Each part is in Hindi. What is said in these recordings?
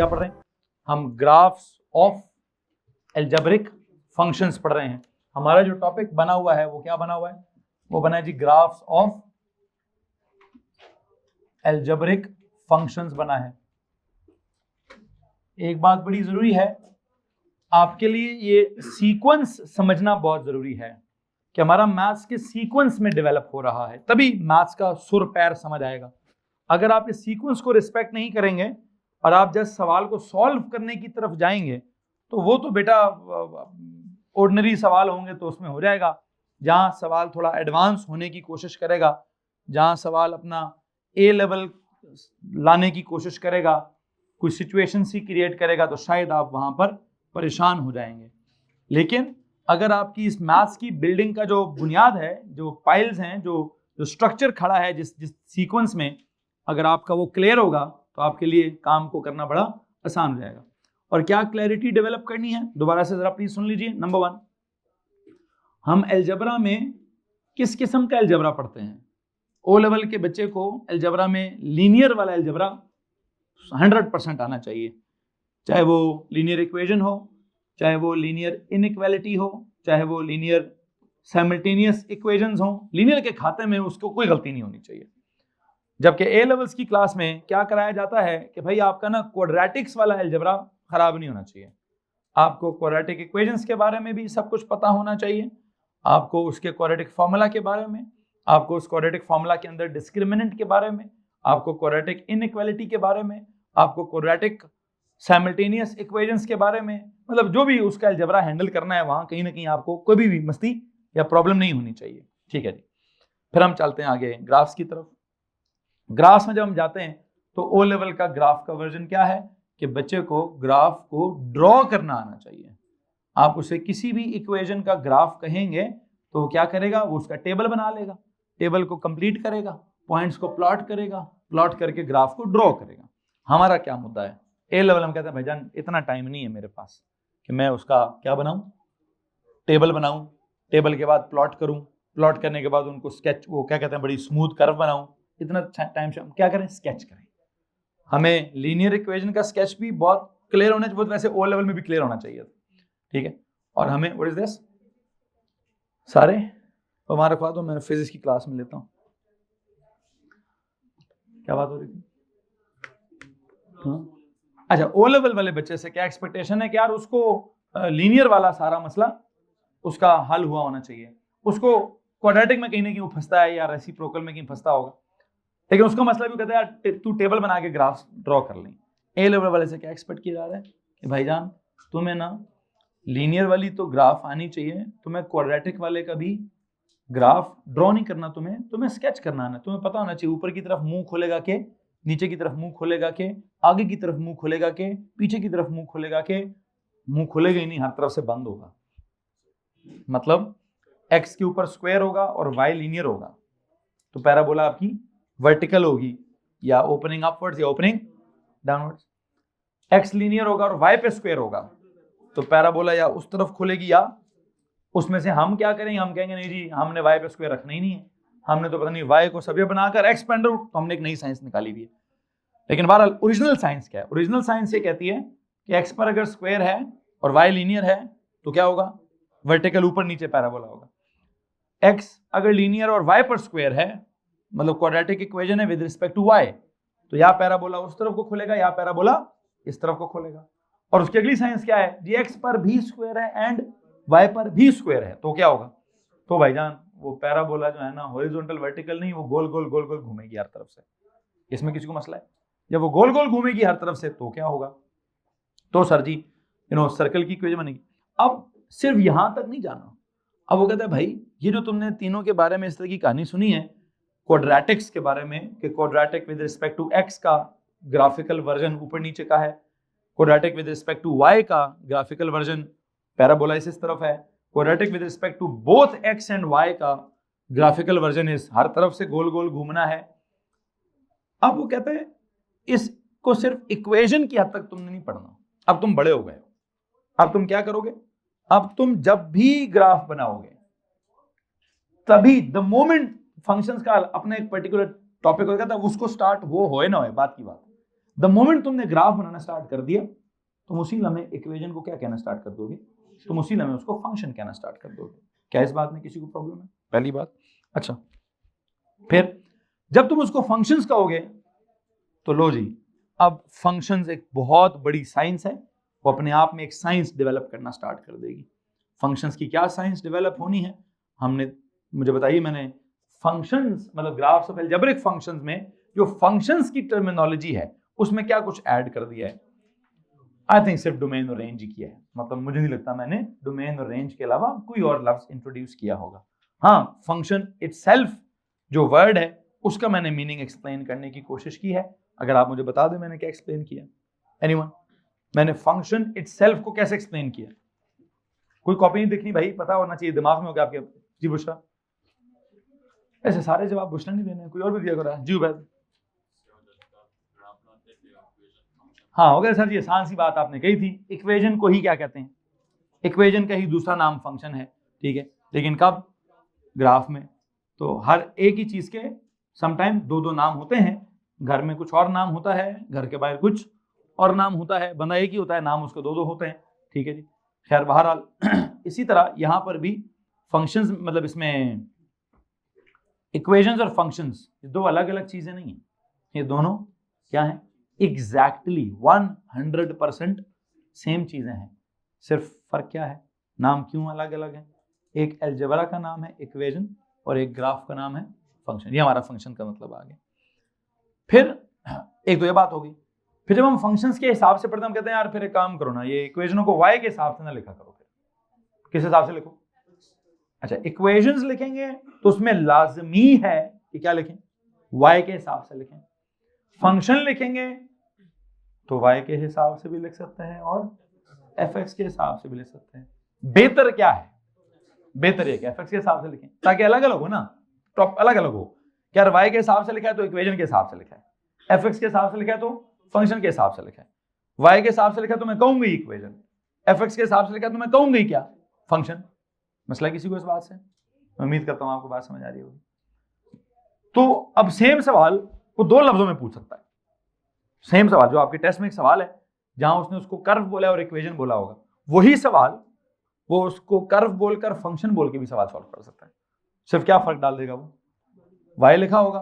क्या पढ़ रहे हैं? हम ग्राफ्स ऑफ एल्जेब्रिक फंक्शंस पढ़ रहे हैं। हमारा जो टॉपिक बना हुआ है वो क्या बना हुआ है? वो बना है जी ग्राफ्स ऑफ एल्जेब्रिक फंक्शंस बना है। एक बात बड़ी जरूरी है आपके लिए, ये सीक्वेंस समझना बहुत जरूरी है कि हमारा मैथ्स के सीक्वेंस में डेवलप हो रहा है, तभी मैथ्स का सुर पैर समझ आएगा। अगर आप इस सीक्वेंस को रिस्पेक्ट नहीं करेंगे और आप जस्ट सवाल को सॉल्व करने की तरफ जाएंगे तो वो तो बेटा ऑर्डिनरी सवाल होंगे तो उसमें हो जाएगा। जहां सवाल थोड़ा एडवांस होने की कोशिश करेगा, जहां सवाल अपना ए लेवल लाने की कोशिश करेगा, कोई सिचुएशन सी क्रिएट करेगा, तो शायद आप वहां पर परेशान हो जाएंगे। लेकिन अगर आपकी इस मैथ्स की बिल्डिंग का जो बुनियाद है, जो पाइल्स हैं, जो स्ट्रक्चर खड़ा है जिस सीक्वेंस में, अगर आपका वो क्लियर होगा तो आपके लिए काम को करना बड़ा आसान हो जाएगा। और क्या क्लैरिटी डेवलप करनी है, दोबारा से जरा प्लीज सुन लीजिए। नंबर 1, हम अलजेब्रा में किस किस्म का अलजेब्रा पढ़ते हैं? ओ लेवल के बच्चे को अलजेब्रा में लीनियर वाला अलजेब्रा 100% आना चाहिए, चाहे वो लीनियर इक्वेशन हो, चाहे वो लीनियर इनइक्वालिटी हो, चाहे वो लीनियर साइमल्टेनियस इक्वेशंस हो। लीनियर के खाते में उसको कोई गलती नहीं होनी चाहिए। जबकि ए लेवल्स की क्लास में क्या कराया जाता है कि भाई आपका ना क्वाड्रेटिक्स वाला अलजेब्रा खराब नहीं होना चाहिए। आपको क्वाड्रेटिक इक्वेशंस के बारे में भी सब कुछ पता होना चाहिए, आपको उसके क्वाड्रेटिक फार्मूला के बारे में, आपको उस क्वाड्रेटिक फार्मूला के अंदर डिस्क्रिमिनेंट के बारे में, आपको क्वाड्रेटिक इनइक्वालिटी के बारे में, आपको क्वाड्रेटिक साइमल्टेनियस इक्वेशंस के बारे में, मतलब जो भी उसका अलजेब्रा हैंडल करना है वहां कहीं ना कहीं आपको कोई भी मस्ती या प्रॉब्लम नहीं होनी चाहिए। ठीक है जी। फिर हम चलते हैं आगे ग्राफ्स की तरफ। ग्राफ्स में जब हम जाते हैं तो ओ लेवल का ग्राफ का वर्जन क्या है कि बच्चे को ग्राफ को ड्रॉ करना आना चाहिए। आप उसे किसी भी इक्वेशन का ग्राफ कहेंगे तो वो क्या करेगा, वो उसका टेबल बना लेगा, टेबल को कंप्लीट करेगा, पॉइंट्स को प्लॉट करेगा, प्लॉट करके ग्राफ को ड्रॉ करेगा। हमारा क्या मुद्दा है? ए लेवल हम कहते हैं भाईजान इतना टाइम नहीं है मेरे पास कि मैं उसका क्या बनाऊं, टेबल बनाऊं, टेबल के बाद प्लॉट करूं, प्लॉट करने के बाद उनको स्केच, वो क्या कहते हैं बड़ी स्मूथ कर्व बनाऊं। इतना टाइम से हम क्या करें, स्केच करें। हमें लीनियर इक्वेशन का स्केच भी बहुत क्लियर होना चाहिए, वैसे ओ लेवल में भी क्लियर होना चाहिए। ठीक है। और हमें व्हाट इज दिस, सारे वहां रखवा दो, मैं फिजिक्स की क्लास में लेता हूं। क्या बात हो रही थी? अच्छा, ओ लेवल वाले बच्चे से क्या एक्सपेक्टेशन है कि यार उसको लीनियर वाला सारा मसला उसका हल हुआ होना चाहिए। उसको क्वाड्रेटिक में कहीं ना कहीं वो फंसता है या रेसिप्रोकल में कहीं फंसता होगा, लेकिन उसका मसला भी कहता है यार तू टेबल बना के ग्राफ ड्रॉ कर ले। ए लेवल वाले से क्या एक्सपेक्ट किया जा रहा है कि भाईजान तुम्हें ना लीनियर वाली तो ग्राफ आनी चाहिए, तुम्हें क्वाड्रेटिक वाले का भी ग्राफ ड्रॉ नहीं करना, तुम्हें स्केच करना है। तुम्हें पता होना चाहिए ऊपर की तरफ मुंह खोलेगा के, नीचे की तरफ मुंह खोलेगा के, आगे की तरफ मुंह खोलेगा के, पीछे की तरफ मुंह खोलेगा के। मुंह खुलेगा ही नहीं, हर तरफ से बंद होगा। मतलब x के ऊपर स्क्वायर होगा और y लीनियर होगा तो पैराबोला आपकी वर्टिकल होगी, या ओपनिंग अपवर्ड्स या ओपनिंग डाउनवर्ड्स। x लीनियर होगा और y पे स्क्वायर होगा तो पैराबोला या उस तरफ खुलेगी या उसमें से हम क्या करेंगे, हम कहेंगे नहीं जी हमने y पे स्क्वायर रखना ही नहीं है, हमने तो पता नहीं y को सभ्य बनाकर x पेंड रूट, तो हमने एक नई साइंस निकाली हुई है। लेकिन बहरहाल ओरिजिनल साइंस क्या है? ओरिजिनल साइंस ये कहती है कि x पर अगर स्क्वायर है और y लीनियर है तो क्या होगा, वर्टिकल ऊपर नीचे पैराबोला होगा। x अगर लीनियर और y पर स्क्वायर है, मतलब क्वाड्रेटिक इक्वेशन है विद रिस्पेक्ट टू y, तो या पैराबोला उस तरफ को खोलेगा या पैराबोला इस तरफ को खोलेगा। और उसकी अगली साइंस क्या है जी, x पर भी स्क्वायर है एंड y पर भी स्क्वायर है तो क्या होगा, तो भाईजान वो पैराबोला जो है ना हॉरिजॉन्टल वर्टिकल नहीं, वो गोल गोल गोल गोल घूमेगी हर तरफ से। इसमें किसी को मसला है? जब वो गोल गोल घूमेगी हर तरफ से तो क्या होगा, तो सर जी सर्कल की इक्वेशन बनेगी। अब सिर्फ यहां तक नहीं जाना, अब वो कहता है भाई ये जो तुमने तीनों के बारे में इस तरह की कहानी सुनी है, क्वाड्रेटिक्स के बारे में कि quadratic with respect to x का ग्राफिकल वर्जन ऊपर नीचे का है, quadratic with respect to y का ग्राफिकल वर्जन पैराबोला इस तरफ है, quadratic with respect to both x and y का ग्राफिकल वर्जन इस हर तरफ से गोल गोल घूमना है। अब वो कहते हैं इसको सिर्फ इक्वेशन की हद तक तुमने नहीं पढ़ना, अब तुम बड़े हो गए हो, अब तुम क्या करोगे, अब तुम जब भी ग्राफ बनाओगे तभी द मोमेंट फंक्शंस का अपने एक पर्टिकुलर टॉपिक होगा था उसको स्टार्ट वो होए ना होए बात की बात, द मोमेंट तुमने ग्राफ बनाना स्टार्ट कर दिया, तुम उसी लम्हे इक्वेशन को क्या कहना स्टार्ट कर दोगे, तुम उसी लम्हे उसको फंक्शन कहना स्टार्ट कर दोगे। क्या इस बात में किसी को प्रॉब्लम है? पहली बात। अच्छा, फिर जब तुम उसको फंक्शंस कहोगे तो लो जी, अब फंक्शंस एक बहुत बड़ी साइंस है, वो अपने आप में एक साइंस डेवलप करना स्टार्ट कर देगी। फंक्शंस की क्या साइंस डेवलप होनी है, मुझे बताइए। मैंने फंक्शंस मतलब ग्राफ्स ऑफ अलजेब्रिक फंक्शंस में जो फंक्शंस की टर्मिनोलॉजी है उसमें क्या कुछ ऐड कर दिया है? आई थिंक सिर्फ डोमेन और रेंज ही किया है। मतलब मुझे नहीं लगता मैंने डोमेन और रेंज के अलावा कोई और लफ्ज इंट्रोड्यूस किया होगा। हाँ, फंक्शन इटसेल्फ जो वर्ड है उसका मैंने मीनिंग एक्सप्लेन करने की कोशिश की है। अगर आप मुझे बता दें मैंने क्या एक्सप्लेन किया? एनीवन? मैंने फंक्शन इटसेल्फ को कैसे एक्सप्लेन किया? कोई कॉपी नहीं दिखनी भाई, पता होना चाहिए दिमाग में होगा आपके। जी बुशरा, ऐसे सारे जवाब बुशरा नहीं देने, कोई और भी दिया करा। जी उबैद। हाँ हो गया सर जी, आसान सी बात आपने कही थी। इक्वेशन को ही क्या कहते हैं? इक्वेशन का ही दूसरा नाम फंक्शन है, ठीक है। लेकिन कब? ग्राफ में। तो हर एक ही चीज के समटाइम दो दो नाम होते हैं। घर में कुछ और नाम होता है, घर के बाहर कुछ और नाम होता है, बंदा एक ही होता है, नाम उसके दो दो होते हैं, ठीक है जी। खैर बहरहाल इसी तरह यहां पर भी फंक्शंस, मतलब इसमें इक्वेशंस और फंक्शंस दो अलग अलग चीजें नहीं है, ये दोनों क्या है? एग्जैक्टली 100% सेम चीजें हैं। सिर्फ फर्क क्या है? नाम क्यों अलग अलग है? एक अलजेब्रा का नाम है इक्वेशन और एक ग्राफ का नाम है फंक्शन। ये हमारा फंक्शन का मतलब आ गया। फिर एक तो ये बात होगी। फिर जब हम फंक्शंस के हिसाब से पढ़ते हैं, हम कहते हैं यार फिर एक काम करो ना, ये इक्वेशनों को y के हिसाब से ना लिखा करो। फिर किस हिसाब से लिखो? अच्छा, इक्वेशंस लिखेंगे तो उसमें लाजमी है कि क्या लिखें? y के हिसाब से लिखें। फंक्शन लिखेंगे तो y के हिसाब से भी लिख सकते हैं और fx के हिसाब से भी लिख सकते हैं। बेहतर क्या है? बेहतर ये कि fx के हिसाब से लिखें ताकि अलग अलग हो ना, टॉप अलग अलग हो। क्या y के हिसाब से लिखा है तो इक्वेशन के हिसाब से लिखा है, fx के हिसाब से लिखा है तो फंक्शन के हिसाब से लिखा है, y के हिसाब से लिखा है तो मैं कहूंगा इक्वेशन, fx के हिसाब से लिखा है तो मैं कहूंगा क्या? फंक्शन। मसला किसी को इस बात से? मैं उम्मीद करता हूं आपको बात समझ आ रही होगी। तो अब सेम सवाल वो दो लफ्जों में पूछ सकता है। सेम सवाल जो आपके टेस्ट में एक सवाल है जहां उसने उसको कर्व बोला और इक्वेशन बोला होगा, वही सवाल वो उसको कर्व बोलकर फंक्शन बोल के भी सवाल सॉल्व कर सकता है। सिर्फ क्या फर्क डाल देगा? वो y लिखा होगा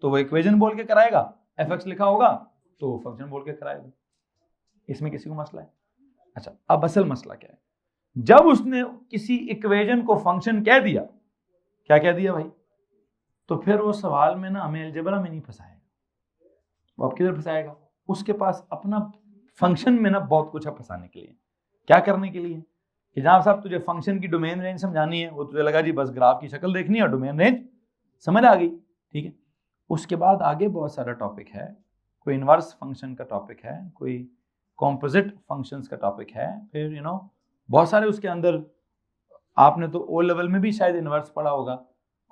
तो वो इक्वेशन बोल के कराएगा, fx लिखा होगा तो वो फंक्शन बोल के कराएगा। इसमें किसी को मसला है? अच्छा, अब असल मसला क्या है? जब उसने किसी इक्वेशन को फंक्शन कह दिया, क्या कह दिया भाई, तो फिर वो सवाल में ना हमें अलजेब्रा में नहीं फंसाएगा। वो अब किधर फंसाएगा? उसके पास अपना फंक्शन में ना बहुत कुछ है फंसाने के लिए। क्या करने के लिए? कि जनाब साहब तुझे फंक्शन की डोमेन रेंज समझानी है, वो तुझे लगा जी बस ग्राफ की शक्ल देखनी है और डोमेन रेंज समझ आ गई, ठीक है। उसके बाद आगे बहुत सारा टॉपिक है, कोई इनवर्स फंक्शन का टॉपिक है, कोई कॉम्पोजिट फंक्शंस का टॉपिक है, फिर बहुत सारे उसके अंदर। आपने तो ओ लेवल में भी शायद इनवर्स पढ़ा होगा,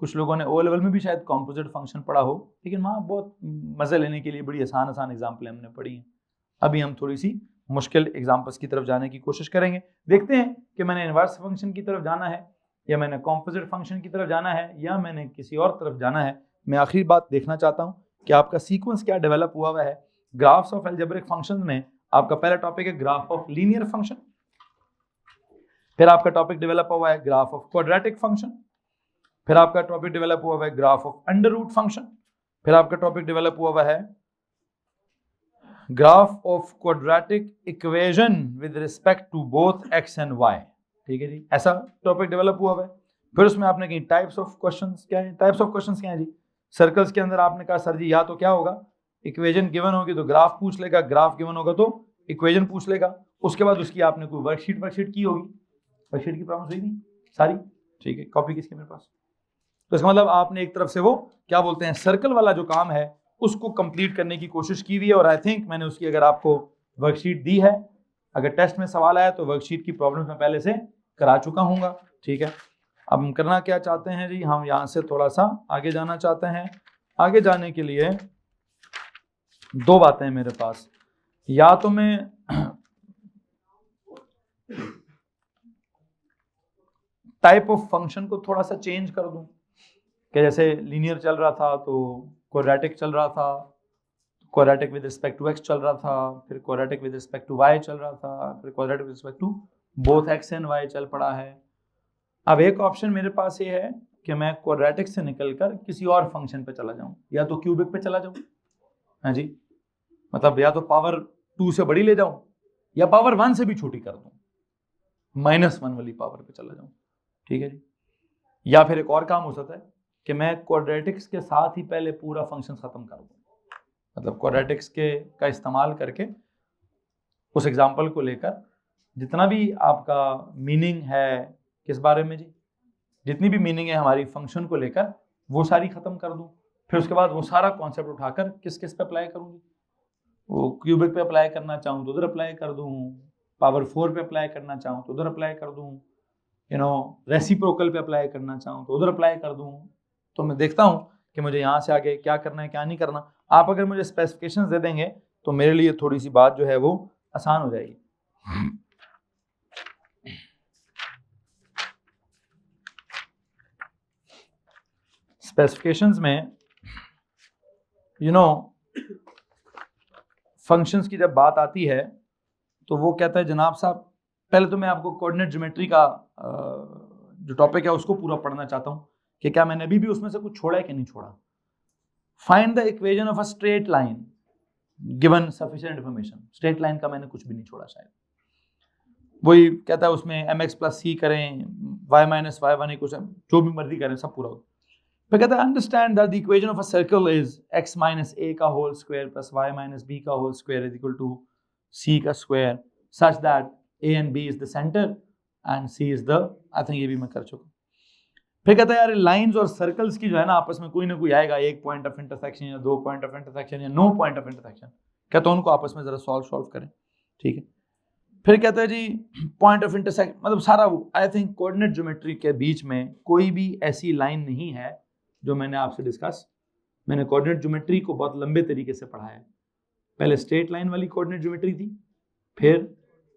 कुछ लोगों ने ओ लेवल में भी शायद कॉम्पोजिट फंक्शन पढ़ा हो, लेकिन वहाँ बहुत मज़े लेने के लिए बड़ी आसान आसान एग्जाम्पलें हमने पढ़ी हैं। अभी हम थोड़ी सी मुश्किल एग्जाम्पल्स की तरफ जाने की कोशिश करेंगे। देखते हैं कि मैंने इनवर्स फंक्शन की तरफ जाना है या मैंने कॉम्पोजिट फंक्शन की तरफ जाना है या मैंने किसी और तरफ जाना है। मैं आखिरी बात देखना चाहता हूँ कि आपका सीक्वेंस क्या डेवलप हुआ हुआ है। ग्राफ्स ऑफ अलजेब्रिक फंक्शन में आपका पहला टॉपिक है ग्राफ ऑफ लीनियर फंक्शन, फिर आपका टॉपिक डेवलप हुआ है ग्राफ ऑफ क्वाड्रेटिक फंक्शन, फिर आपका टॉपिक डेवलप हुआ है graph of under root function, फिर आपका टॉपिक डेवलप हुआ है graph of quadratic equation with respect to both x and y, ठीक है जी, ऐसा टॉपिक डेवलप हुआ है। फिर उसमें आपने कही टाइप्स ऑफ क्वेश्चंस क्या है, टाइप्स ऑफ क्वेश्चंस क्या है जी। सर्कल्स के अंदर आपने कहा सर जी या तो क्या होगा, इक्वेशन गिवन होगी तो ग्राफ पूछ लेगा, ग्राफ गिवन होगा तो इक्वेशन पूछ लेगा। उसके बाद उसकी आपने कोई वर्कशीट की होगी, वर्कशीट की प्रॉब्लम्स हुई नहीं सारी, ठीक है। कॉपी किसकी मेरे पास? तो इसका मतलब आपने एक तरफ से वो क्या बोलते हैं सर्कल वाला जो काम है उसको कंप्लीट करने की कोशिश की हुई है, और आई थिंक मैंने उसकी अगर आपको वर्कशीट दी है, अगर टेस्ट में सवाल आया तो वर्कशीट की प्रॉब्लम्स मैं पहले से करा चुका हूँगा, ठीक है। अब हम करना क्या चाहते हैं जी, हम यहाँ से थोड़ा सा आगे जाना चाहते हैं। आगे जाने के लिए दो बातें मेरे पास, या तो मैं टाइप ऑफ फंक्शन को थोड़ा सा चेंज कर दूं कि जैसे लीनियर चल रहा था तो क्वाड्रेटिक चल रहा था, quadratic with respect to x चल रहा था, फिर quadratic with respect to y चल रहा था, फिर quadratic with respect to both x and y चल पड़ा है। अब एक ऑप्शन मेरे पास ये है कि मैं क्वाड्रेटिक से निकलकर किसी और फंक्शन पे चला जाऊं, या तो क्यूबिक पे चला जाऊं, हाँ जी, मतलब या तो पावर 2 से बड़ी ले जाऊं या पावर 1 से भी छोटी कर दूं, -1 वाली पावर पे चला जाऊं, ठीक है जी। या फिर एक और काम हो सकता है कि मैं क्वाड्रेटिक्स के साथ ही पहले पूरा फंक्शन खत्म कर दूं, मतलब क्वाड्रेटिक्स का इस्तेमाल करके उस एग्जांपल को लेकर जितना भी आपका मीनिंग है किस बारे में जी, जितनी भी मीनिंग है हमारी फंक्शन को लेकर वो सारी खत्म कर दूं, फिर उसके बाद वो सारा कॉन्सेप्ट उठाकर किस किस पे अप्लाई करूंगी, वो क्यूबिक पे अप्लाई करना चाहूँ तो उधर अप्लाई कर दूं, पावर 4 पे अप्लाई करना चाहूँ तो उधर अप्लाई कर दूं, रेसिप्रोकल पे अप्लाई करना चाहूँ तो उधर अप्लाई कर दूं। तो मैं देखता हूँ कि मुझे यहाँ से आगे क्या करना है क्या नहीं करना। आप अगर मुझे स्पेसिफिकेशंस दे देंगे तो मेरे लिए थोड़ी सी बात जो है वो आसान हो जाएगी। स्पेसिफिकेशंस में फंक्शंस की जब बात आती है तो वो कहता है जनाब साहब, पहले तो मैं आपको कोऑर्डिनेट ज्योमेट्री का जो टॉपिक है उसको पूरा पढ़ना चाहता हूँ कि क्या मैंने अभी भी उसमें से कुछ छोड़ा है कि नहीं छोड़ा। Find the equation of a straight line given sufficient information. Straight line का मैंने कुछ भी नहीं छोड़ा शायद। वही कहता है उसमें mx + c करें, y - y1 कुछ जो भी मर्जी करें सब पूरा हो। फिर कहता है understand that the equation of a circle is x - a का whole square plus y - b का whole square is equal to c का square such that a and b is the centre and c is the, I think ये भी मैं कर चुका। फिर कहता है यार लाइंस और सर्कल्स की जो है ना आपस में कोई ना कोई आएगा, एक पॉइंट ऑफ इंटरसेक्शन या 2 पॉइंट ऑफ इंटरसेक्शन या नो पॉइंट ऑफ इंटरसेक्शन, कहता है उनको आपस में जरा सॉल्व करें, ठीक है। फिर कहता है जी पॉइंट ऑफ इंटरसेक्शन मतलब सारा आई थिंक कोऑर्डिनेट ज्योमेट्री के बीच में कोई भी ऐसी लाइन नहीं है जो मैंने आपसे डिस्कस, मैंने कोऑर्डिनेट ज्योमेट्री को बहुत लंबे तरीके से पढ़ा है। पहले स्ट्रेट लाइन वाली कोऑर्डिनेट ज्योमेट्री थी, फिर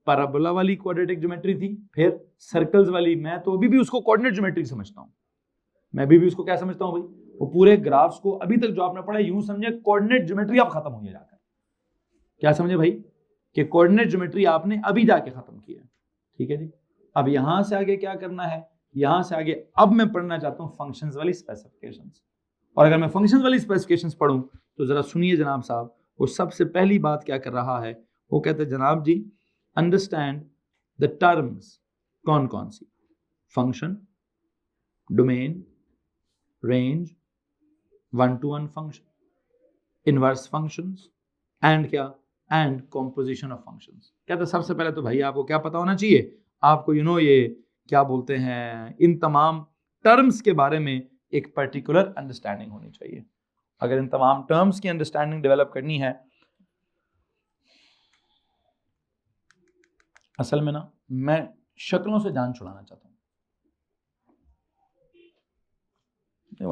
पैराबोला वाली कोऑर्डिनेट ज्योमेट्री थी, फिर सर्कल्स वाली। मैं तो अभी भी उसको कोऑर्डिनेट ज्योमेट्री समझता हूँ, मैं अभी भी उसको क्या समझता हूँ भाई, वो पूरे ग्राफ्स को अभी तक जो आपने पढ़ा यूं समझे कोऑर्डिनेट ज्योमेट्री आप खत्म हुई जाकर, क्या समझे भाई कि कोऑर्डिनेट ज्योमेट्री आपने अभी जाके खत्म किया, ठीक है जी। अब यहां से आगे क्या करना है, यहां से आगे अब मैं पढ़ना चाहता हूं फंक्शंस वाली स्पेसिफिकेशंस। और अगर मैं फंक्शंस वाली स्पेसिफिकेशंस पढ़ूं तो जरा सुनिए जनाब साहब, वो सबसे पहली बात क्या कर रहा है, वो कहते हैं जनाब जी अंडरस्टैंड द टर्म्स, कौन कौन सी, function, domain, range, 1-to-1 function, inverse functions and क्या, एंड कॉम्पोजिशन ऑफ फंक्शंस। कहते हैं सबसे पहले तो भाई आपको क्या पता होना चाहिए, आपको ये क्या बोलते हैं, इन तमाम टर्म्स के बारे में एक पर्टिकुलर अंडरस्टैंडिंग होनी चाहिए। अगर इन तमाम टर्म्स की अंडरस्टैंडिंग डेवलप करनी है, असल में ना मैं शक्लों से जान छुड़ाना चाहता हूँ,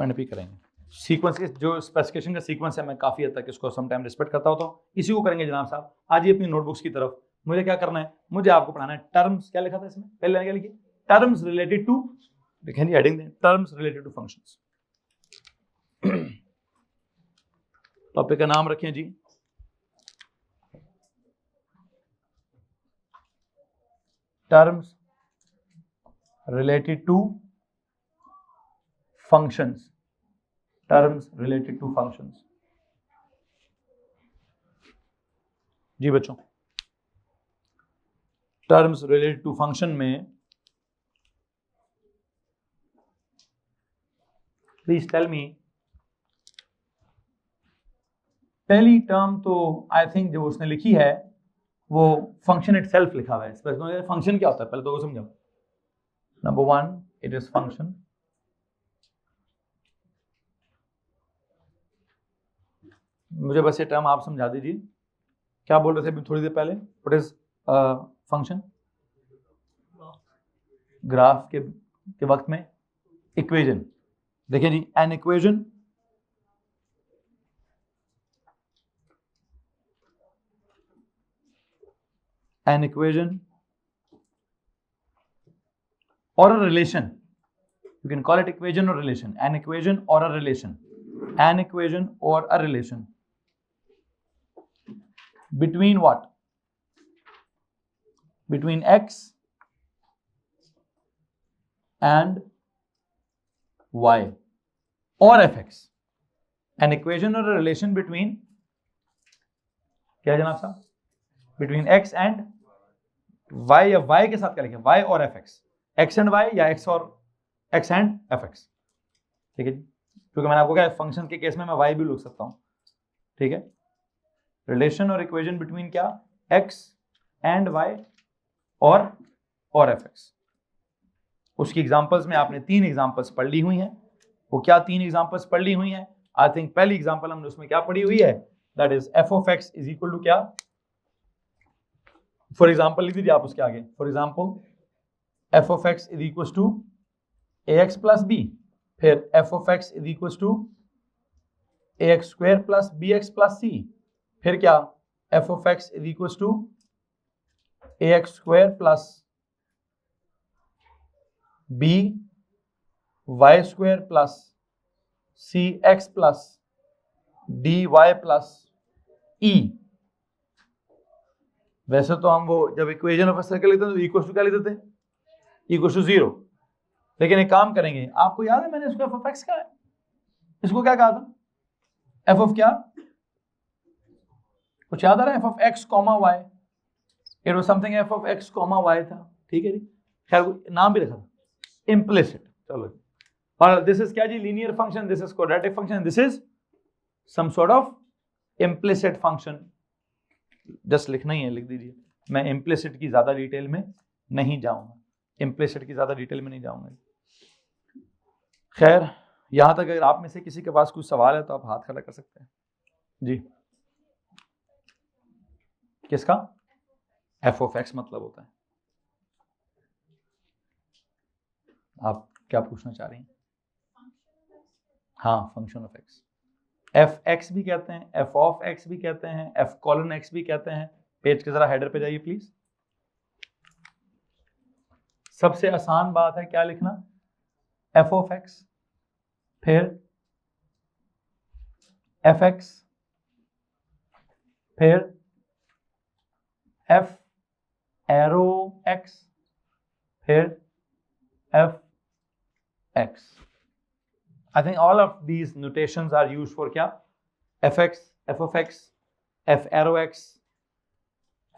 भी करेंगे सीक्वेंस के जो स्पेसिफिकेशन का सीक्वेंस है, मैं काफी हद तक इसको सम टाइम रिस्पेक्ट करता होता हूँ, इसी को करेंगे जनाब साहब। आज ये अपनी नोटबुक्स की तरफ मुझे क्या करना है, मुझे आपको पढ़ाना है टर्म्स। क्या लिखा था इसमें, पहले क्या लिखिए, टर्म्स रिलेटेड टू, देखें हेडिंग दें, terms related to functions. Topic का नाम रखें जी terms related to functions, terms related to functions. जी बच्चों, टर्म्स रिलेटेड टू फंक्शन में प्लीज टेल मी, पहली टर्म तो आई थिंक जो उसने लिखी है वो फंक्शन इटसेल्फ लिखा हुआ है। फंक्शन क्या होता है पहले तो वो समझाओ। नंबर 1 इट इज फंक्शन, मुझे बस ये टर्म आप समझा दीजिए, क्या बोल रहे थे अभी थोड़ी देर पहले, व्हाट इज फंक्शन, ग्राफ के वक्त में इक्वेशन। देखिए जी an equation or a relation, you can call it equation or relation, an equation or a relation, an equation or a relation between what? Between x and y or fx. An equation or a relation between, क्या जनाब साहब? Between x and y, या y के साथ क्या लिखें? y और fx, x and y या x और x and fx. ठीक है जी, क्योंकि मैंने आपको क्या फंक्शन के केस में मैं y भी लिख सकता हूं. ठीक है, रिलेशन और इक्वेशन बिटवीन क्या? x and y और fx. उसकी एग्जांपल्स में आपने 3 एग्जांपल्स पढ़ ली हुई हैं. वो क्या 3 एग्जांपल्स पढ़ ली हुई हैं? आई थिंक पहली एग्जांपल हमने उसमें क्या पढ़ी हुई है? That is f of x is equal to क्या? फॉर एग्जांपल लिख दीजिए आप उसके आगे. For example f of x is equal to ax plus b. फिर f of x is equal to ax square plus bx plus c. फिर क्या? f of x is equal to ax square plus b y square plus c x plus d y plus e. वैसे तो हम वो जब इक्वेशन ऑफ अ सर्कल लेते हैं तो इक्वल टू क्या लेते थे? Equal to 0. लेकिन एक काम करेंगे, आपको याद है मैंने इसको एफ ऑफ एक्स का इसको क्या कहा था? एफ ऑफ क्या? कुछ याद आ रहा है? F of x comma y. It was something f of x comma y था. ठीक है जी, खैर नाम भी रखा था इम्प्लिसिट. चलो जी, और दिस इज क्या जी? Linear function. This is quadratic function. This is some sort of implicit function. Just लिखना ही है, लिख दीजिए. मैं इम्प्लिसिट की ज्यादा डिटेल में नहीं जाऊंगा. इम्प्लिसिट की ज्यादा डिटेल में नहीं जाऊंगा. खैर, यहां तक अगर आप में से किसी के पास कुछ सवाल है तो आप हाथ खड़ा कर सकते हैं जी. किसका? एफ ऑफ एक्स मतलब होता है. आप क्या पूछना चाह रही हैं? हाँ, function of x. F x भी कहते हैं, एफ ऑफ एक्स भी कहते हैं, एफ कॉलन एक्स भी कहते हैं. पेज के जरा हेडर पे जाइए प्लीज. सबसे आसान बात है क्या लिखना? एफ ऑफ एक्स, फिर एफ एक्स, फिर एफ एरो एक्स, फिर F x. I think all of these notations are used for क्या? fx, f of x, f arrow x,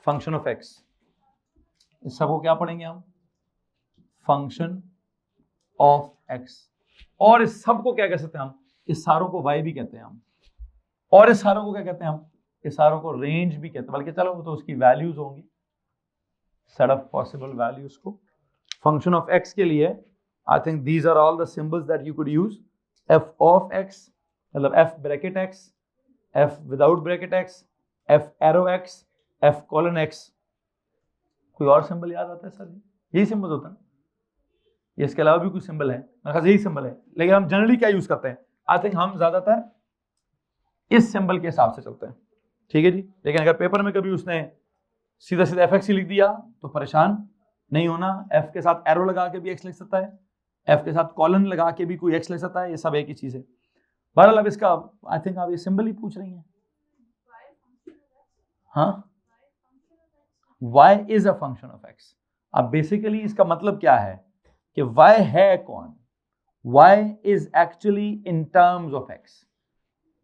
function of x. इस सबको क्या पढ़ेंगे हम? function of x. और इस सबको क्या कह सकते हैं हम? इस सारों को y भी कहते हैं हम. और इस सारों को क्या कहते हैं हम? इस सारों को रेंज भी कहते हैं. बल्कि चलो वो तो उसकी वैल्यूज होंगी, सेट ऑफ पॉसिबल वैल्यूज को. फंक्शन ऑफ x के लिए I think these are all the symbols that you could use. F of x, मतलब f bracket x, f without bracket x, f arrow x, f colon x. कोई और सिंबल याद आता है सर? यही सिंबल होता है. इसके अलावा भी कुछ सिंबल है? मेरे ख्याल से यही सिंबल है. लेकिन हम जनरली क्या यूज करते हैं? आई थिंक हम ज्यादातर इस सिंबल के हिसाब से चलते हैं. ठीक है जी. लेकिन अगर पेपर में कभी उसने सीधा सीधा एफ एक्स ही लिख दिया तो परेशान नहीं होना. एफ के साथ एरो लगा के भी एक्स लिख सकता है, एफ के साथ कॉलन लगा के भी कोई एक्स ले सकता है. ये सब एक ही चीज है. बहरहाल अब इसका आई थिंक आप ये सिंबल ही पूछ रही हैं. हाँ, y is a function of x. अब बेसिकली इसका मतलब क्या है कि y है कौन? y is actually in terms of x.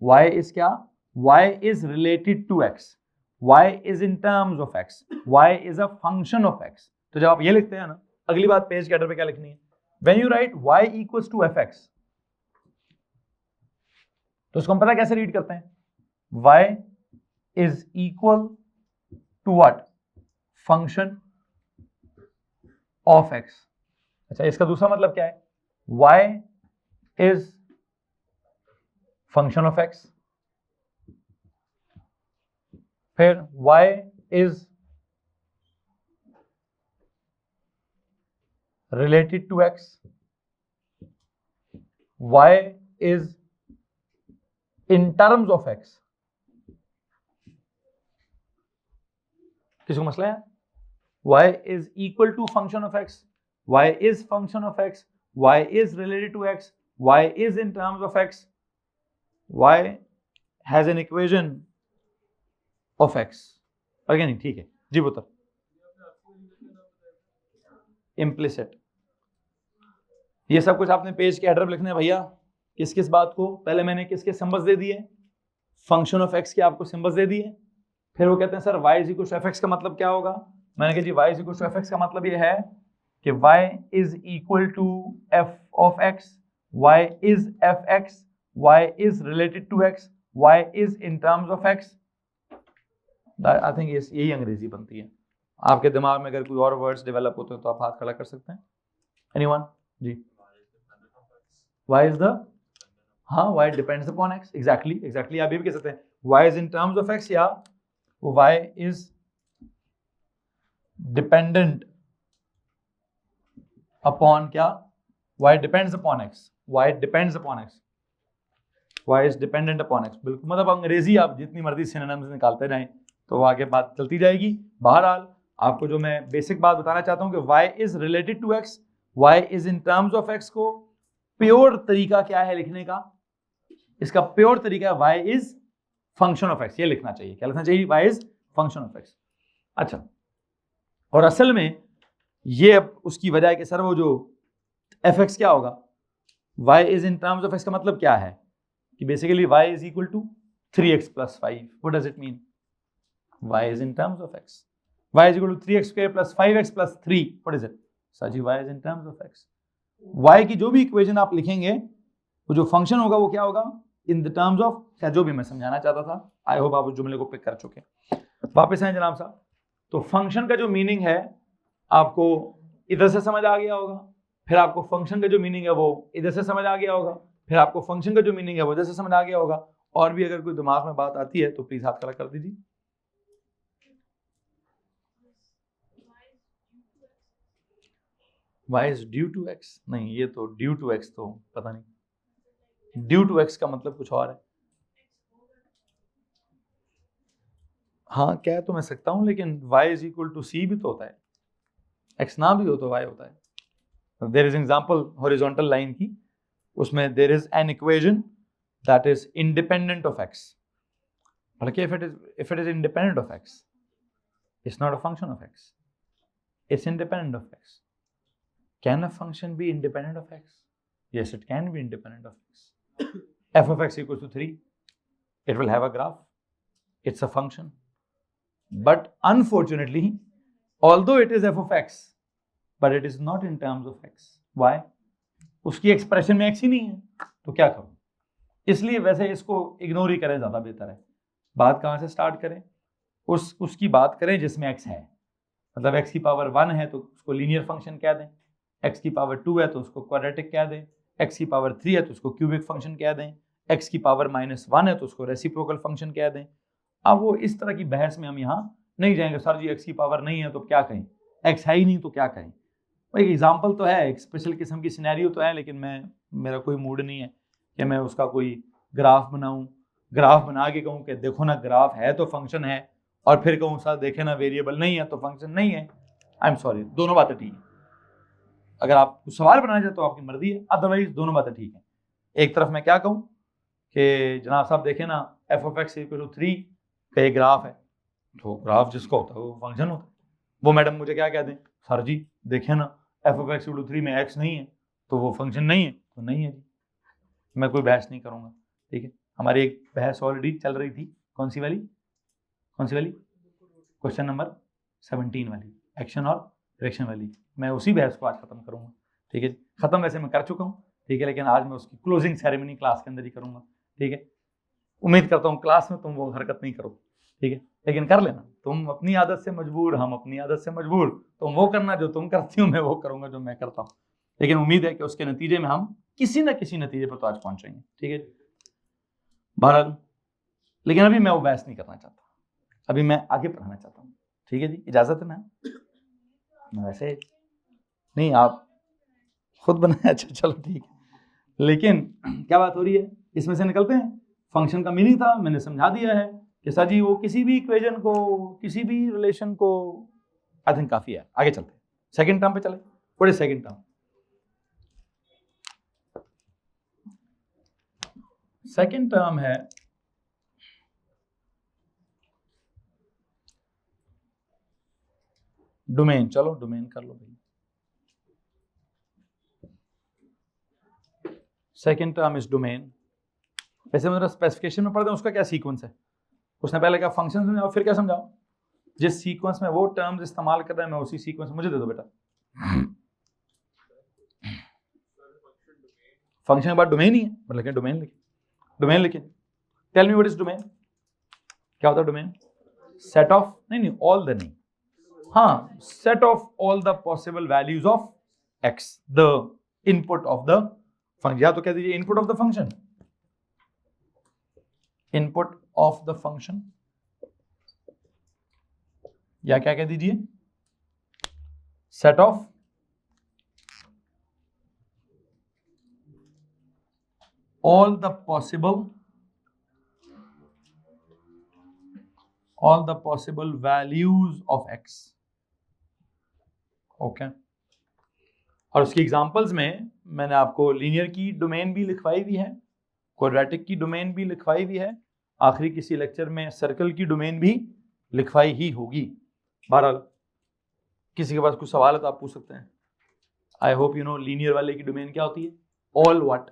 y is क्या? y is related to x. y is in terms of x. y is a function of x. तो जब आप ये लिखते हैं ना, अगली बात पेज के हेडर पे क्या लिखनी है? When you write y equals to fx, तो उसको हम पता कैसे रीड करते हैं? y is equal to what? Function of x. अच्छा, इसका दूसरा मतलब क्या है? y is function of x, फिर y is related to x, y is in terms of x. किसको मसला है? y is equal to function of x, y is function of x, y is related to x, y is in terms of x, y has an equation of x. और क्या नहीं, ठीक है जी पुत्र। इम्प्लिसिट, ये सब कुछ आपने पेज के हेडर पे लिखना है भैया। किस किस बात को, पहले मैंने किसके सिंबल्स दे दिए, फंक्शन ऑफ एक्स के आपको सिंबल्स दे दिए। फिर वो कहते हैं sir y is equal to f x का मतलब क्या होगा। मैंने कहा जी y is equal to f x का मतलब ये है कि y is equal to f of x, y is f x, y is related to x, y is in terms of x। I think यही अंग्रेजी बनती है। आपके दिमाग में अगर कोई और वर्ड्स डेवलप होते हैं तो आप हाथ खड़ा कर सकते हैं। एनीवन जी। y इज द, हाँ y depends upon x, exactly आप ये भी कह सकते हैं y is in terms of x, या y इज डिपेंडेंट अपॉन क्या, y depends upon x, y depends upon x, y is dependent upon x। बिल्कुल, मतलब अंग्रेजी आप जितनी मर्जी सिनोनिम्स निकालते जाएं तो आगे बात चलती जाएगी। बहरहाल आपको जो मैं बेसिक बात बताना चाहता हूं कि y is related to x, y is in terms of x को प्योर तरीका क्या है लिखने का, इसका प्योर तरीका है y is function of x। ये लिखना चाहिए, क्या लिखना चाहिए, y is function of x। अच्छा, और असल में ये अब उसकी वजह है कि सर वो जो एफ एक्स क्या होगा, y is in terms of x का मतलब क्या है कि basically y is equal to 3x plus 5। What does it mean, y is in terms of x, y is equal to 3x square plus 5x plus 3। What is it sir जी, y is in terms of x। y की जो भी इक्वेशन आप लिखेंगे वो जो फंक्शन होगा वो क्या होगा, इन द टर्म्स ऑफ, क्या जो भी मैं समझाना चाहता था। आई होप आप उस जुमले को पिक कर चुके। वापस आए जनाब साहब, तो फंक्शन का जो मीनिंग है आपको इधर से समझ आ गया होगा, फिर आपको फंक्शन का जो मीनिंग है वो इधर से समझ आ गया होगा, फिर आपको फंक्शन का जो मीनिंग है वो इधर से समझ आ गया होगा। और भी अगर कोई दिमाग में बात आती है तो प्लीज हाथ खड़ा कर दीजिए। y is due to x, नहीं ये तो ड्यू टू x तो पता नहीं, ड्यू टू x का मतलब कुछ और है। हाँ कह तो मैं सकता हूं, लेकिन y is equal to c भी तो होता है, x ना भी हो तो y होता है। There is example horizontal line की, उसमें there is an equation that is independent of x, बल्कि if it is independent of x, it's not a function of x, it's independent of x. Can a function be independent of x? Yes, it can be independent of x. f of x equals to 3, it will have a graph, it's a function, but unfortunately although it is f of x but it is not in terms of x. Why? उसकी एक्सप्रेशन में x ही नहीं है, तो क्या करूं, इसलिए वैसे इसको इग्नोर ही करें, ज्यादा बेहतर है। बात कहां से स्टार्ट करें, उसकी बात करें जिसमें x है, मतलब x की पावर 1 है तो उसको लीनियर फंक्शन कह दें, x की पावर 2 है तो उसको क्वाड्रेटिक कह दें, x की पावर 3 है तो उसको क्यूबिक फंक्शन कह दें, x की पावर -1 है तो उसको रेसिप्रोकल फंक्शन कह दें। अब वो इस तरह की बहस में हम यहाँ नहीं जाएंगे, सर जी x की पावर नहीं है तो क्या कहें, x है ही नहीं तो क्या कहें। एक एग्जाम्पल तो है, एक स्पेशल किस्म की सिनेरियो तो है, लेकिन मेरा कोई मूड नहीं है कि मैं उसका कोई ग्राफ बनाऊं, ग्राफ बना के कहूँ कि देखो ना ग्राफ है तो फंक्शन है, और फिर कहूँ सर देखे ना वेरिएबल नहीं है तो फंक्शन नहीं है। आई एम सॉरी, दोनों बातें ठीक है। अगर आप कुछ सवाल बनाना चाहते तो आपकी मर्जी है, अदरवाइज दोनों बातें ठीक है। एक तरफ मैं क्या कहूँ कि जनाब साहब देखे ना f of x equal to 3 का एक ग्राफ है, तो ग्राफ जिसका होता है वो फंक्शन होता है। वो मैडम मुझे क्या कह दें, सर जी देखे ना f of x equal to 3 में एक्स नहीं है तो वो फंक्शन नहीं है, तो नहीं है जी, मैं कोई बहस नहीं करूंगा। ठीक है, हमारी एक बहस ऑलरेडी चल रही थी, कौन सी वाली, क्वेश्चन नंबर 17 वाली, एक्शन और रिएक्शन वाली, मैं उसी बहस को आज खत्म करूंगा। ठीक है, खत्म वैसे मैं कर चुका हूँ, ठीक है, लेकिन आज मैं उसकी क्लोजिंग सेरेमनी क्लास के अंदर ही करूंगा। ठीक है, उम्मीद करता हूँ क्लास में तुम वो हरकत नहीं करो, ठीक है, लेकिन कर लेना, तुम अपनी आदत से मजबूर, हम अपनी आदत से मजबूर, तुम वो करना जो तुम करती हो, मैं वो करूंगा जो मैं करता हूँ। लेकिन उम्मीद है कि उसके नतीजे में हम किसी ना किसी नतीजे पर तो आज पहुंचेंगे। ठीक है बहरहाल, लेकिन अभी मैं वो बहस नहीं करना चाहता, अभी मैं आगे पढ़ाना चाहता हूँ। ठीक है जी, इजाजत है ना, वैसे नहीं आप खुद बनाए, अच्छा चलो ठीक है। लेकिन क्या बात हो रही है, इसमें से निकलते हैं। फंक्शन का मीनिंग था, मैंने समझा दिया है कि सर जी वो किसी भी इक्वेशन को, किसी भी रिलेशन को, आई थिंक काफी है। आगे चलते हैं, सेकंड टर्म पे चले। What is second term? Second term है डोमेन, चलो डोमेन कर लो भाई। Second term is domain. वैसे मेरा स्पेसिफिकेशन में पढ़ते हैं उसका क्या सीक्वेंस है। उसने पहले क्या फंक्शन समझाओ फिर क्या समझाओ। जिस सीक्वेंस में वो टर्म्स इस्तेमाल कर रहे हैं मैं उसी सीक्वेंस मुझे दे दो बेटा। फंक्शन के बाद डोमेन ही है, मतलब क्या डोमेन लिखे, डोमेन लिखे। Tell me what is domain, क्या होता है डोमेन? सेट ऑफ, नहीं ऑल द, नहीं, हाँ, set of all the possible values of x, the input of the function, या तो कह दीजिए input of the function, input of the function, या क्या कह दीजिए set of all the possible values of x, okay. और उसकी एग्जांपल्स में मैंने आपको लीनियर की डोमेन भी लिखवाई हुई है, क्वाड्रेटिक की डोमेन भी लिखवाई हुई है, आखिरी किसी लेक्चर में सर्कल की डोमेन भी लिखवाई ही होगी। बहरहाल किसी के पास कुछ सवाल है तो आप पूछ सकते हैं। I hope you know linear वाले की डोमेन क्या होती है, all what,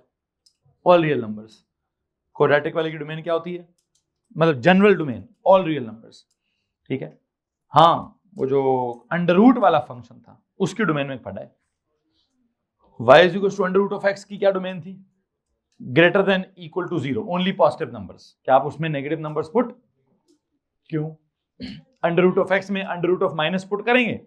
all real numbers. Quadratic वाले की डोमेन क्या होती है, मतलब general domain all real numbers, ठीक है। हाँ, वो जो अंडर रूट वाला फंक्शन था उसकी डोमेन में पढ़ा है। y is equal to under root of x की क्या डोमेन थी, greater than equal to 0, only positive numbers. क्या आप उसमें नेगेटिव नंबर्स पुट, क्यों? अंडर रूट ऑफ x में under root of minus put करेंगे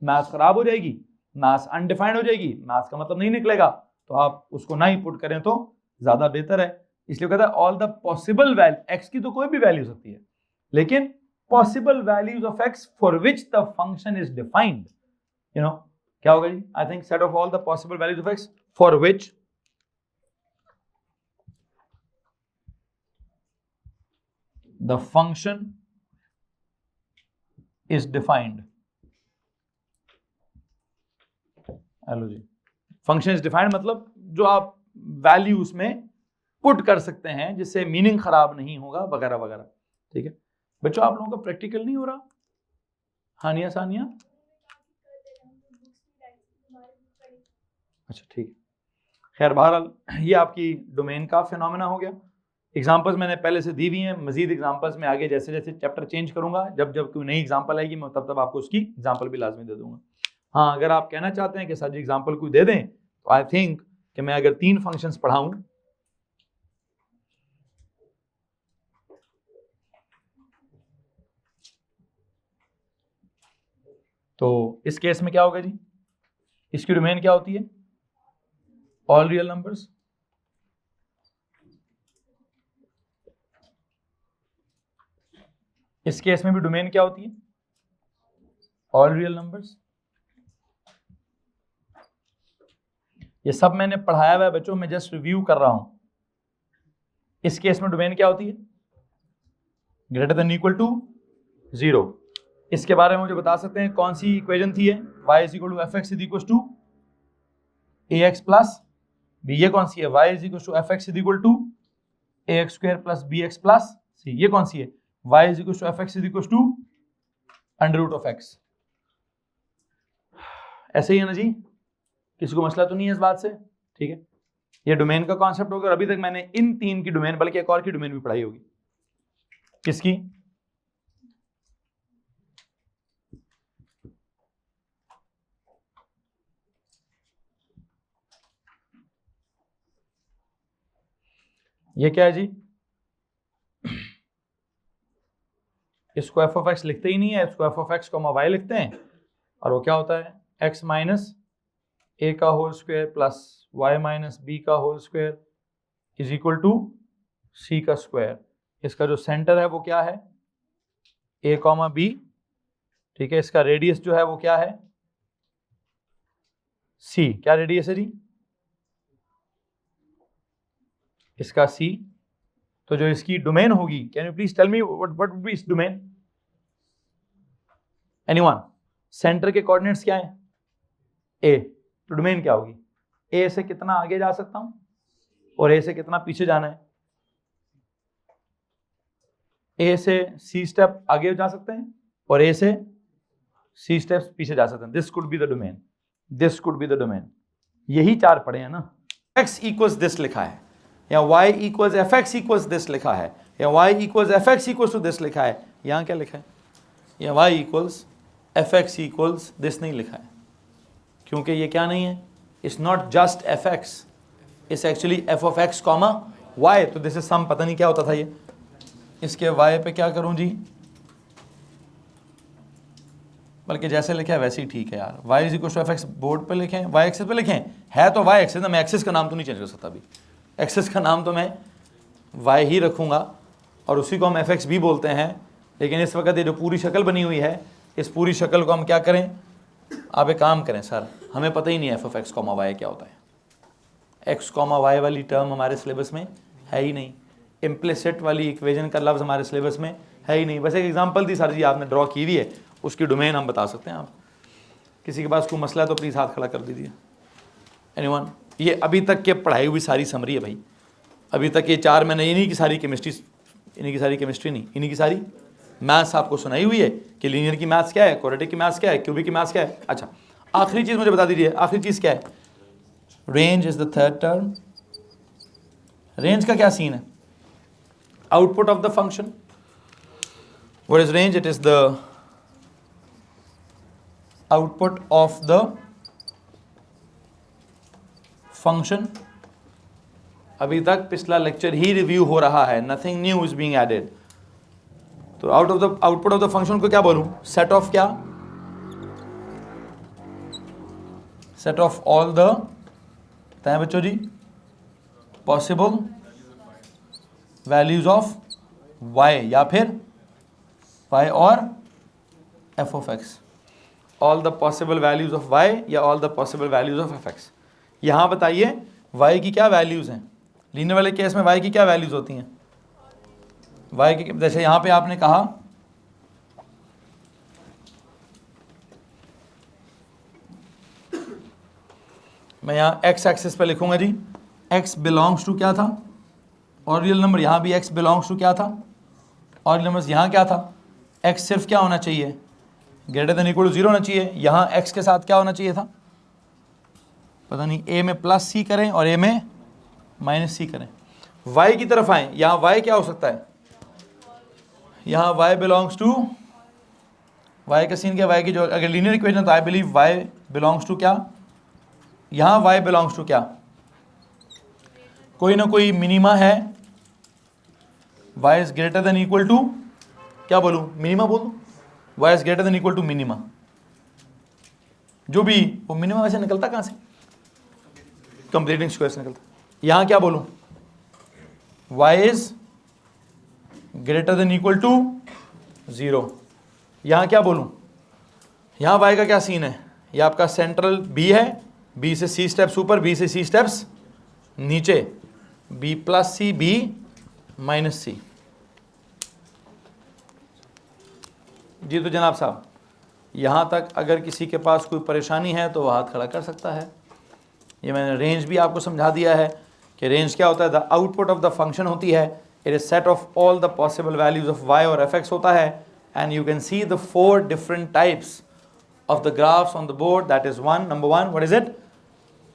मैथ्स खराब हो जाएगी, मैथ्स अनडिफाइंड हो जाएगी, मैथ्स का मतलब नहीं निकलेगा, तो आप उसको ना ही पुट करें तो ज्यादा बेहतर है। इसलिए कहता है all the possible value, x की तो कोई भी वैल्यू सकती है, लेकिन possible values of x for which the function is defined, you know क्या होगा जी, I think set of all the possible values of x for which the function is defined. Hello जी, फंक्शन इज डिफाइंड मतलब जो आप वैल्यू उसमें पुट कर सकते हैं जिससे मीनिंग खराब नहीं होगा वगैरह वगैरह, ठीक है। बच्चों आप लोगों का प्रैक्टिकल नहीं हो रहा? हानिया सानिया, अच्छा ठीक है। खैर बहरहाल ये आपकी डोमेन का फिनोमेना हो गया। एग्जांपल्स मैंने पहले से दी हुई हैं, मजीद एग्जांपल्स में आगे जैसे जैसे चैप्टर चेंज करूंगा, जब जब कोई नई एग्जांपल आएगी मैं तब तब आपको उसकी एग्जांपल भी लाजमी दे दूंगा। हाँ, अगर आप कहना चाहते हैं कि सर जी एग्जांपल कोई दे दें, तो आई थिंक कि मैं अगर 3 फंक्शंस पढ़ाऊं तो इस केस में क्या होगा जी, इसकी डोमेन क्या होती है, ऑल रियल नंबर्स। इस केस में भी डोमेन क्या होती है, ऑल रियल नंबर्स। ये सब मैंने पढ़ाया हुआ है बच्चों, मैं जस्ट रिव्यू कर रहा हूं। इस केस में डोमेन क्या होती है, ग्रेटर देन इक्वल टू 0। इसके बारे में मुझे बता सकते हैं कौन सी इक्वेशन थी ये, y is equal to f x is equal to a x plus b, ये कौन सी है, y is equal to f x is equal to a x square plus b x plus c, ये कौन सी है, y is equal to f x is equal to under root of x. ऐसे ही है ना जी, किसी को मसला तो नहीं है इस बात से, ठीक है। ये डोमेन का कॉन्सेप्ट होगा। अभी तक मैंने इन 3 की डोमेन, बल्कि एक और की डोमेन भी पढ़ाई होगी, किसकी, ये क्या है जी, इसको एफ ऑफ एक्स लिखते ही नहीं है, इसको एफ ऑफ एक्स को वाई लिखते हैं, और वो क्या होता है, एक्स माइनस ए का whole square plus y minus b का whole square is equal to c का स्क्वायर। इसका जो सेंटर है वो क्या है, ए कॉमा बी, ठीक है। इसका रेडियस जो है वो क्या है, सी। क्या रेडियस है जी, इसका सी। तो जो इसकी डोमेन होगी, can you please tell me what would be इस डोमेन, एनीवन? सेंटर के कोऑर्डिनेट्स क्या है, ए, तो डोमेन क्या होगी, ए से कितना आगे जा सकता हूं और ए से कितना पीछे जाना है, ए से सी स्टेप आगे जा सकते हैं और ए से C स्टेप्स पीछे जा सकते हैं। This could be the domain, this could be the domain. यही 4 पढ़े हैं ना। x इक्वल्स दिस लिखा है, या y equals fx equals this लिखा है, या y equals fx equals to this लिखा है। यहाँ क्या लिखा है? या y equals fx equals this नहीं लिखा है, क्योंकि ये क्या नहीं है, it's not just fx, it's actually f of x comma y। तो दिस इज सम, पता नहीं क्या होता था ये। इसके y पे क्या करूं जी, बल्कि जैसे लिखा है वैसे ही ठीक है यार। y is equal to f x board पे लिखें, y एक्सिस पे लिखें, है तो y एक्सिस ना, मैं एक्सिस का नाम तो नहीं चेंज कर सकता अभी। एक्सिस का नाम तो मैं y ही रखूंगा और उसी को हम एफ एक्स भी बोलते हैं। लेकिन इस वक्त ये जो पूरी शक्ल बनी हुई है, इस पूरी शक्ल को हम क्या करें, आप एक काम करें सर, हमें पता ही नहीं है f of x comma y क्या होता है। एक्स कॉमा वाई वाली टर्म हमारे सिलेबस में है ही नहीं, इम्प्लिसिट वाली इक्वेशन का लफ्ज़ हमारे सिलेबस में है ही नहीं। बस एक एग्जांपल थी सर जी, आपने ड्रॉ की हुई है, उसकी डोमेन हम बता सकते हैं। आप किसी के पास कोई मसला है तो प्लीज़ हाथ खड़ा कर दीजिए। एनीवन? ये अभी तक के पढ़ाई हुई सारी समरी है भाई। अभी तक ये 4 मैंने इन्हीं की सारी केमिस्ट्री, इन्हीं की सारी केमिस्ट्री नहीं, इन्हीं की सारी मैथ्स आपको सुनाई हुई है कि लीनियर की मैथ्स क्या है, क्वाड्रेटिक की मैथ्स क्या है, क्यूबिक की मैथ्स क्या है। अच्छा, आखिरी चीज़ मुझे बता दीजिए, आखिरी चीज़ क्या है? Range is the third term. Range का क्या सीन है? Output of the function. What is range? It is the output of the function. अभी तक पिछला लेक्चर ही रिव्यू हो रहा है, nothing new is being added. तो आउटपुट ऑफ द फंक्शन को क्या बोलूं? सेट ऑफ क्या? सेट ऑफ ऑल द, बताएं बच्चों जी, पॉसिबल वैल्यूज ऑफ y, या फिर y और f of x। All the possible values of y या all the possible values of f x। यहां बताइए y की क्या वैल्यूज हैं? लीनियर वाले केस में y की क्या वैल्यूज होती हैं? y की, जैसे यहां पे आपने कहा मैं यहाँ x एक्सिस पे लिखूंगा जी, x बिलोंग्स टू क्या था? और रियल नंबर। यहाँ भी x बिलोंग्स टू क्या था? और रियल नंबर। यहाँ क्या था? x सिर्फ क्या होना चाहिए? ग्रेटर देन इक्वल टू 0 होना चाहिए। यहाँ x के साथ क्या होना चाहिए था? पता नहीं, a में प्लस c करें और a में माइनस c करें। y की तरफ आए, यहाँ y क्या हो सकता है? यहाँ y बिलोंग्स टू, y का सीन क्या? y की जो अगर लीनियर इक्वेशन तो I believe y belongs to क्या? यहाँ y बिलोंग्स टू क्या? कोई ना कोई मिनिमा है। y is greater than equal to क्या बोलूं? मिनिमा बोल दूं? y is greater than equal to minima. जो भी वो मिनिमा वैसे निकलता कहां से? कंप्लीटिंग स्क्वायर से निकलता। यहां क्या बोलूं? y is greater than equal to 0। यहां क्या बोलूं? यहां y का क्या सीन है? ये आपका सेंट्रल b है, b से c स्टेप्स ऊपर, b से c स्टेप्स नीचे, b प्लस सी, b माइनस सी। जी तो जनाब साहब, यहाँ तक अगर किसी के पास कोई परेशानी है तो वह हाथ खड़ा कर सकता है। ये मैंने रेंज भी आपको समझा दिया है कि रेंज क्या होता है। The output of the function होती है, it is set of all the possible values of y और f x होता है। And you can see the 4 different types of the graphs on the board. That is 1, number 1 what is it?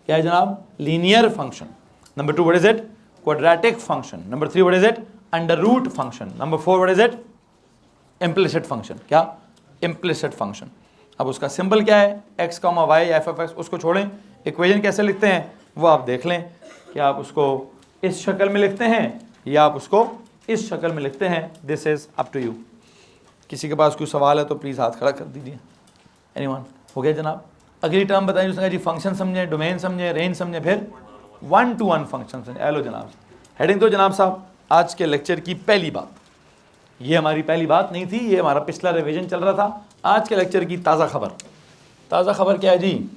क्या है जनाब? Linear function. Number 2 what is it? Quadratic function. Number 3 what is it? Under root function. Number 4 what is it? Implicit function. क्या? Implicit function. अब उसका सिंबल क्या है? x, y, f of x। उसको छोड़ें, इक्वेशन कैसे लिखते हैं वो आप देख लें कि आप उसको इस शक्ल में लिखते हैं या आप उसको इस शक्ल में लिखते हैं। This is up to you. किसी के पास कोई सवाल है तो प्लीज़ हाथ खड़ा कर दीजिए। एनीवन? हो गया जनाब? अगली टर्म बताइए उसने जी, फंक्शन समझे, डोमेन समझे, रेंज समझे, फिर 1-to-1 फंक्शन समझे। हेलो जनाब, हेडिंग तो जनाब साहब आज के लेक्चर की पहली बात, ये हमारी पहली बात नहीं थी, ये हमारा पिछला रिवीजन चल रहा था। आज के लेक्चर की ताज़ा खबर। ताज़ा खबर क्या है जी?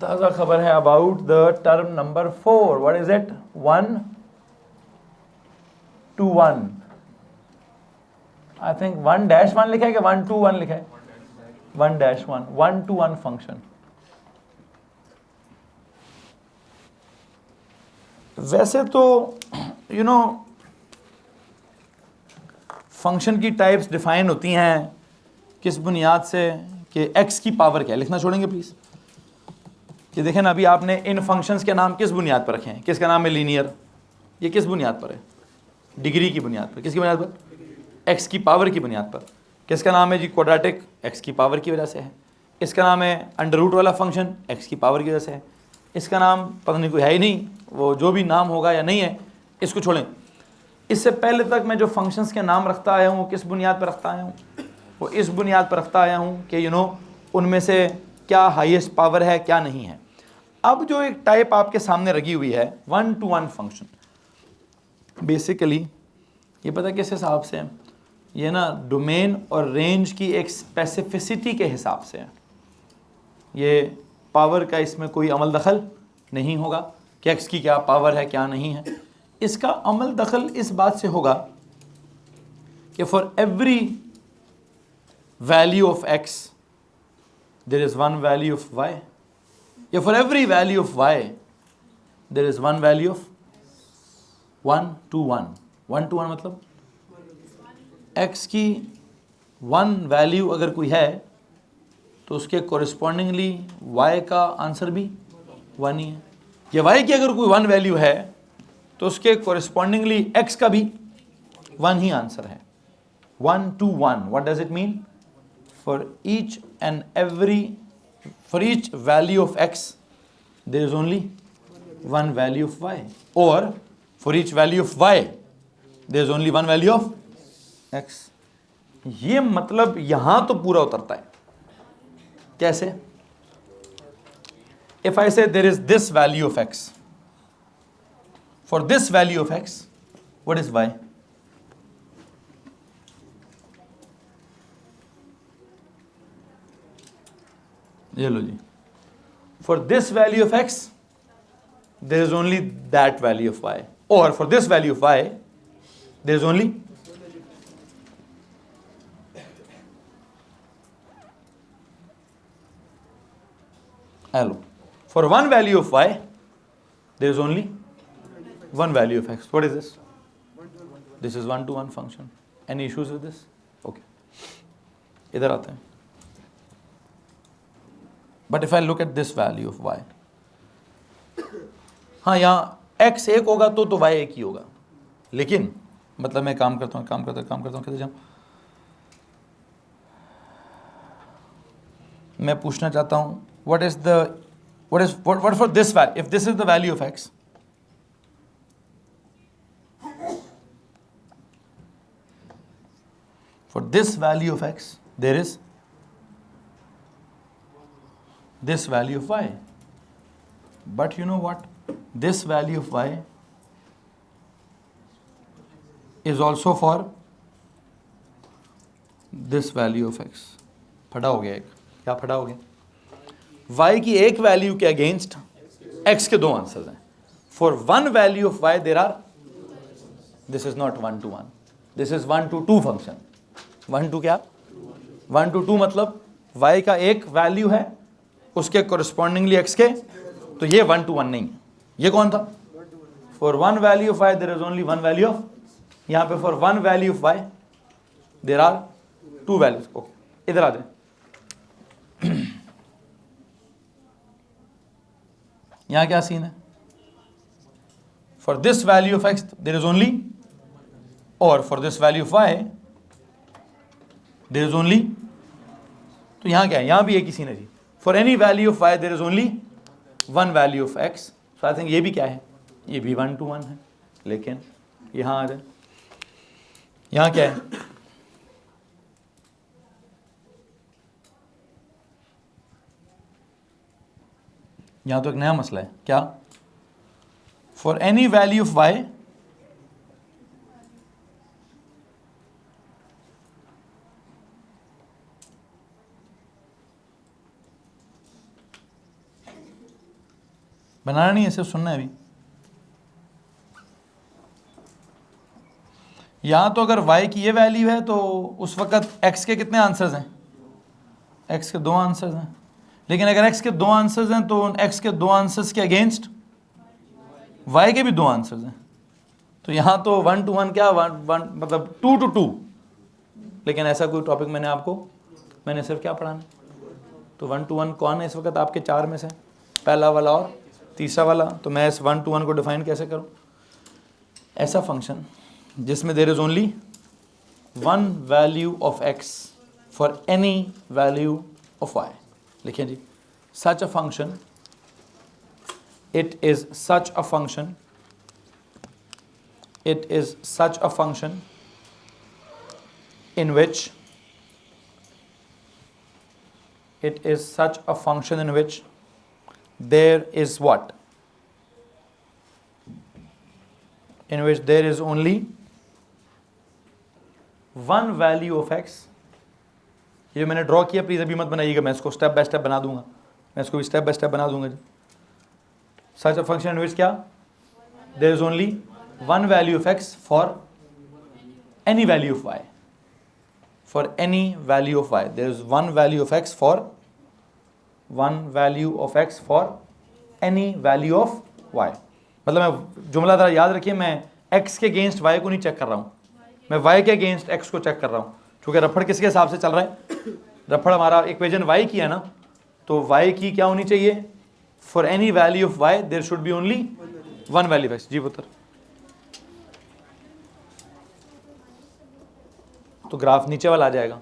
ताज़ा खबर है about the term number 4। What is it? 1-to-1। I think 1-1 लिखा है कि 1-to-1 लिखा है? 1-1, 1-to-1 फंक्शन। वैसे तो फंक्शन की टाइप्स डिफाइन होती हैं किस बुनियाद से कि x की पावर क्या है। लिखना छोड़ेंगे प्लीज़ कि देखें ना, अभी आपने इन फंक्शंस के नाम किस बुनियाद पर रखे हैं। किसका नाम है लीनियर, ये किस बुनियाद पर है? डिग्री की बुनियाद पर। किसकी बुनियाद पर? x की पावर की बुनियाद पर। किसका नाम है जी क्वाड्रेटिक, x की पावर की वजह से है। इसका नाम है अंडर रूट वाला फंक्शन, x की पावर की वजह से है। इसका नाम पता नहीं कोई है ही नहीं, वो जो भी नाम होगा या नहीं है इसको छोड़ें। इससे पहले तक मैं जो फंक्शंस के नाम रखता आया हूँ वो किस बुनियाद पर रखता आया हूँ? वो इस बुनियाद पर रखता आया हूँ कि उनमें से क्या हाईएस्ट पावर है क्या नहीं है। अब जो एक टाइप आपके सामने रखी हुई है 1-to-1 फंक्शन, बेसिकली ये पता किस हिसाब से है? ये ना डोमेन और रेंज की एक स्पेसिफिसिटी के हिसाब से है। ये पावर का इसमें कोई अमल दखल नहीं होगा कि x की क्या पावर है क्या नहीं है। इसका अमल दखल इस बात से होगा कि for every value of x there is one value of y, या for every value of y there is one value of 1-to-1। 1-to-1 मतलब x की वन वैल्यू अगर कोई है तो उसके कोरिस्पॉन्डिंगली y का आंसर भी 1 ही है, या y की अगर कोई 1 वैल्यू है तो उसके कोरिस्पॉन्डिंगली x का भी 1 ही आंसर है। 1-to-1 what does it mean? For each value of x there is only one value of y, और for each value of y there is only one value of x। ये मतलब यहां तो पूरा उतरता है। कैसे? If I say there is this value of x, for this value of x what is y? ये लो जी, for this value of x there is only that value of y, और for this value of y there is only hello. For one value of y, there is only one value of x. What is this? This is 1-to-1 function. Any issues with this? Okay. इधर आते हैं. But if I look at this value of y, हाँ यहाँ x एक होगा तो y एक ही होगा, लेकिन मतलब मैं काम करता हूँ कैसे जाऊँ? मैं पूछना चाहता हूँ what for this value, if this is the value of x, for this value of x there is this value of y, but you know what, this value of y is also for this value of x. फटा हो गया एक, क्या फटा हो गया? y की एक वैल्यू के अगेंस्ट x के दो आंसर्स हैं। For one value of y there are, this is not 1-to-1, this is 1-to-2 function. 1-to क्या? 1-to-2 मतलब y का एक वैल्यू है उसके कोरिस्पॉन्डिंगली x के, तो ये 1-to-1 नहीं है। ये कौन था? For one value of y there is only one value of, यहाँ पे for one value of y there are two values. Okay, इधर आ जाए। यहां क्या सीन है? For this value of x there is only, और for this value of y there is only, तो यहां क्या है? यहां भी एक ही सीन है जी। For any value of y there is only one value of x। So I think ये भी क्या है? ये भी 1-to-1 है। लेकिन यहां आ जाए, यहां क्या है? यहां तो एक नया मसला है। क्या? For any value of y बनाना नहीं है, सिर्फ सुनना है अभी। यहां तो अगर y की ये वैल्यू है तो उस वक्त x के कितने आंसर्स हैं? x के दो आंसर्स हैं। लेकिन अगर x के दो आंसर्स हैं तो उन x के दो आंसर्स के अगेंस्ट y के भी दो आंसर्स हैं। तो यहाँ तो 1-to-1 क्या, मतलब 2-to-2 लेकिन ऐसा कोई टॉपिक मैंने सिर्फ क्या पढ़ाना, तो 1 to 1 कौन है इस वक्त आपके 4 में से, पहला वाला और तीसरा वाला, तो मैं इस 1 to 1 को डिफाइन कैसे करूं, ऐसा फंक्शन जिसमें there is only one value of x for any value of y। लिखें जी, such a function, it is such a function in which there is what, in which there is only one value of x। ये मैंने ड्रॉ किया, प्लीज अभी मत बनाइएगा, मैं इसको स्टेप बाय स्टेप बना दूंगा, मैं इसको स्टेप बाय स्टेप बना दूंगा जी। Such a function in which क्या, there is only one value of x for any value of y, for any value of y there is one value of x for any value of y। मतलब मैं जुमला ज़रा याद रखिए, मैं x के अगेंस्ट y को नहीं चेक कर रहा हूँ, मैं y के अगेंस्ट x को चेक कर रहा हूँ। क्योंकि रफड़ किसके हिसाब से चल रहा है, रफड़ हमारा इक्वेशन y की है ना, तो y की क्या होनी चाहिए, for any value of y there should be only one value of x। जी पुत्र, तो ग्राफ नीचे वाला आ जाएगा।